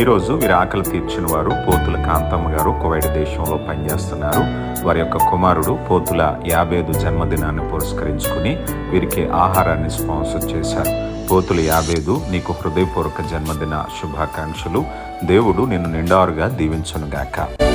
ఈరోజు వీరి ఆకలి తీర్చిన వారు పోతుల కాంతమ్మ గారు కువైట్ దేశంలో పనిచేస్తున్నారు. వారి యొక్క కుమారుడు పోతుల యాబేదు జన్మదినాన్ని పురస్కరించుకుని వీరికి ఆహారాన్ని స్పాన్సర్ చేశారు. పోతుల యాబేదు, నీకు హృదయపూర్వక జన్మదిన శుభాకాంక్షలు. దేవుడు నిన్ను నిండారుగా దీవించునుగాక.